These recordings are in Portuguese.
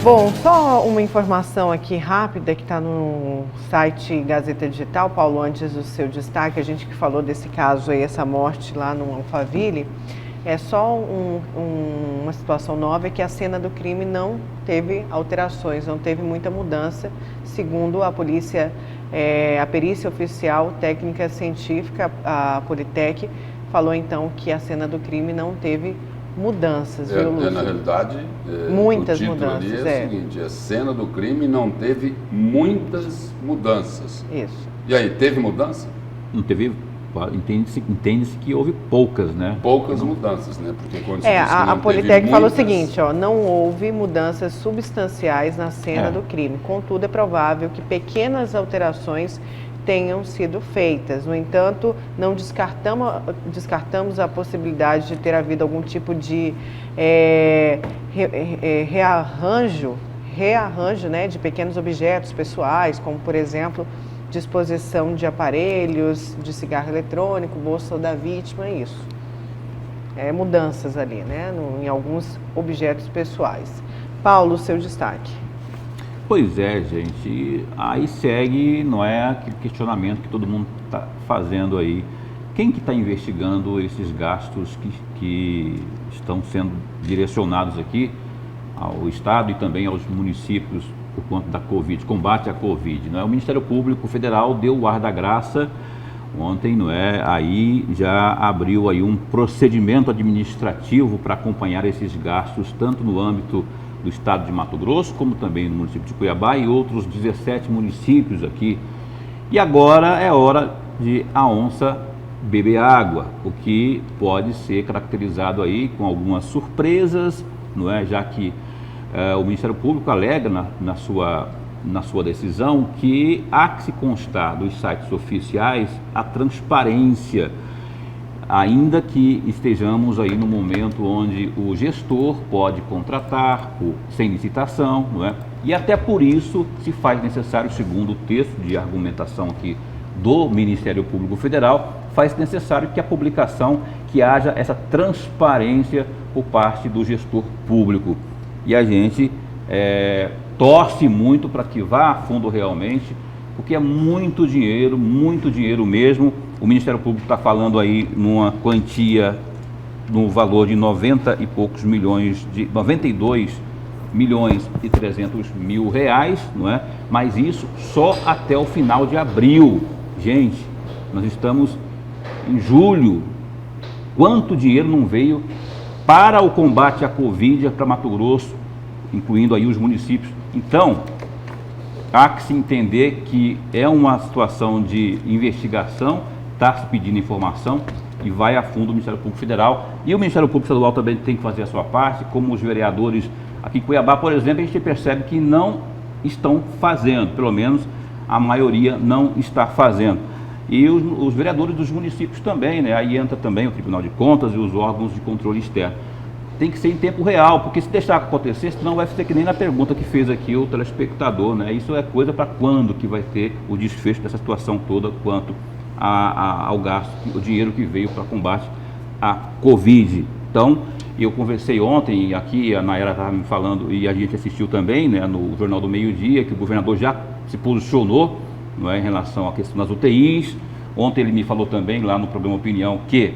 Bom, só uma informação aqui rápida que está no site Gazeta Digital. Paulo, antes do seu destaque, a gente que falou desse caso aí, essa morte lá no Alphaville, é só uma situação nova, é que a cena do crime não teve alterações, não teve muita mudança, segundo a polícia, a perícia oficial técnica científica, a Politec, falou então que a cena do crime não teve mudanças, viu, Lúcio? Na realidade, muitas o título mudanças, ali é o seguinte: a cena do crime não teve muitas mudanças. Isso. E aí, teve mudança? Não teve, entende-se que houve poucas, né? Poucas mudanças, né? Porque quando se diz que a não Politec teve falou o muitas... seguinte, ó, não houve mudanças substanciais na cena do crime. Contudo, é provável que pequenas alterações tenham sido feitas. No entanto, não descartamos a possibilidade de ter havido algum tipo de rearranjo, né, de pequenos objetos pessoais, como, por exemplo, disposição de aparelhos, de cigarro eletrônico, bolsa da vítima, isso. Mudanças ali, né, em alguns objetos pessoais. Paulo, seu destaque. Pois é, gente, aí segue, não é aquele questionamento que todo mundo está fazendo aí. Quem que está investigando esses gastos que estão sendo direcionados aqui ao Estado e também aos municípios por conta da Covid, combate à Covid, não é? O Ministério Público Federal deu o ar da graça ontem, não é? Aí já abriu aí um procedimento administrativo para acompanhar esses gastos, tanto no âmbito do estado de Mato Grosso, como também no município de Cuiabá e outros 17 municípios aqui. E agora é hora de a onça beber água, o que pode ser caracterizado aí com algumas surpresas, não é? Já que o Ministério Público alega na sua decisão que há que se constar dos sites oficiais a transparência, ainda que estejamos aí no momento onde o gestor pode contratar sem licitação, não é? E até por isso se faz necessário, segundo o texto de argumentação aqui do Ministério Público Federal, faz necessário que a publicação, que haja essa transparência por parte do gestor público. E a gente torce muito para que vá a fundo realmente, porque é muito dinheiro mesmo. O Ministério Público está falando aí numa quantia, no valor de 90 e poucos milhões, de 92 milhões e 300 mil reais, não é? Mas isso só até o final de abril. Gente, nós estamos em julho. Quanto dinheiro não veio para o combate à Covid para Mato Grosso, incluindo aí os municípios? Então, há que se entender que é uma situação de investigação, está se pedindo informação e vai a fundo o Ministério Público Federal. E o Ministério Público Estadual também tem que fazer a sua parte, como os vereadores aqui em Cuiabá, por exemplo, a gente percebe que não estão fazendo, pelo menos a maioria não está fazendo. E os vereadores dos municípios também, né? Aí entra também o Tribunal de Contas e os órgãos de controle externo. Tem que ser em tempo real, porque se deixar acontecer, senão vai ser que nem na pergunta que fez aqui o telespectador, né? Isso é coisa para quando que vai ter o desfecho dessa situação toda, quanto ao gasto, o dinheiro que veio para combate à Covid. Então, eu conversei ontem aqui, a Nayara estava me falando, e a gente assistiu também, né, no Jornal do Meio-Dia, que o governador já se posicionou, não é, em relação à questão das UTIs. Ontem ele me falou também, lá no programa Opinião, que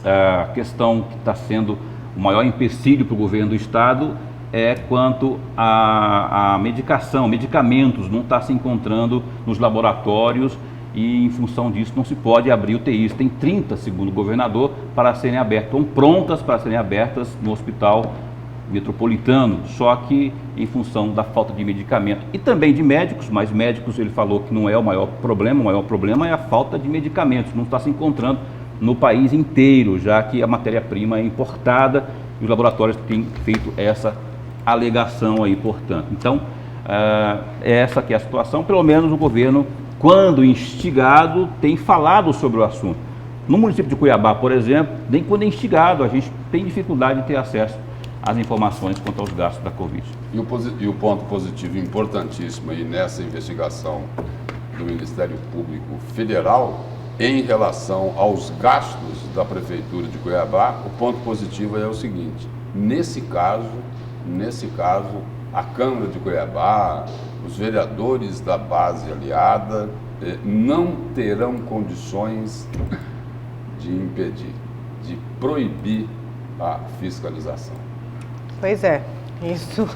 a questão que está sendo o maior empecilho para o governo do estado é quanto à medicação, medicamentos, não está se encontrando nos laboratórios e em função disso não se pode abrir UTIs. Tem 30, segundo o governador, para serem abertas, estão prontas para serem abertas no hospital metropolitano, só que em função da falta de medicamento e também de médicos, mas médicos ele falou que não é o maior problema é a falta de medicamentos, não está se encontrando no país inteiro, já que a matéria-prima é importada e os laboratórios têm feito essa alegação aí, portanto. Então, essa que é a situação, pelo menos o governo, quando instigado, tem falado sobre o assunto. No município de Cuiabá, por exemplo, nem quando é instigado, a gente tem dificuldade de ter acesso às informações quanto aos gastos da Covid. E o ponto positivo importantíssimo aí nessa investigação do Ministério Público Federal em relação aos gastos da Prefeitura de Cuiabá, o ponto positivo é o seguinte: nesse caso, a Câmara de Cuiabá, os vereadores da base aliada não terão condições de impedir, de proibir a fiscalização. Pois é, isso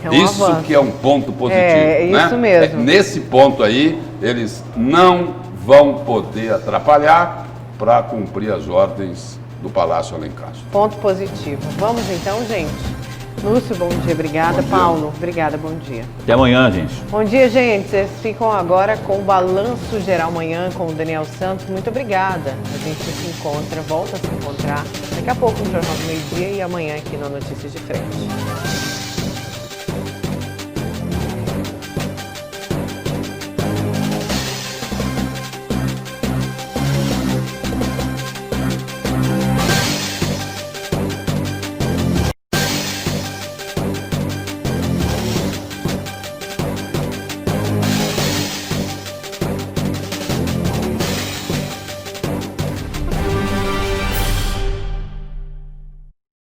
é um Isso avanço. que é um ponto positivo. É, isso né? mesmo. Nesse ponto aí, eles não vão poder atrapalhar para cumprir as ordens do Palácio Alencar. Ponto positivo. Vamos então, gente. Lúcio, bom dia, obrigada. Bom dia. Paulo, obrigada, bom dia. Até amanhã, gente. Bom dia, gente. Vocês ficam agora com o Balanço Geral Manhã com o Daniel Santos. Muito obrigada. A gente se encontra, volta a se encontrar daqui a pouco no Jornal do Meio-Dia e amanhã aqui no Notícias de Frente.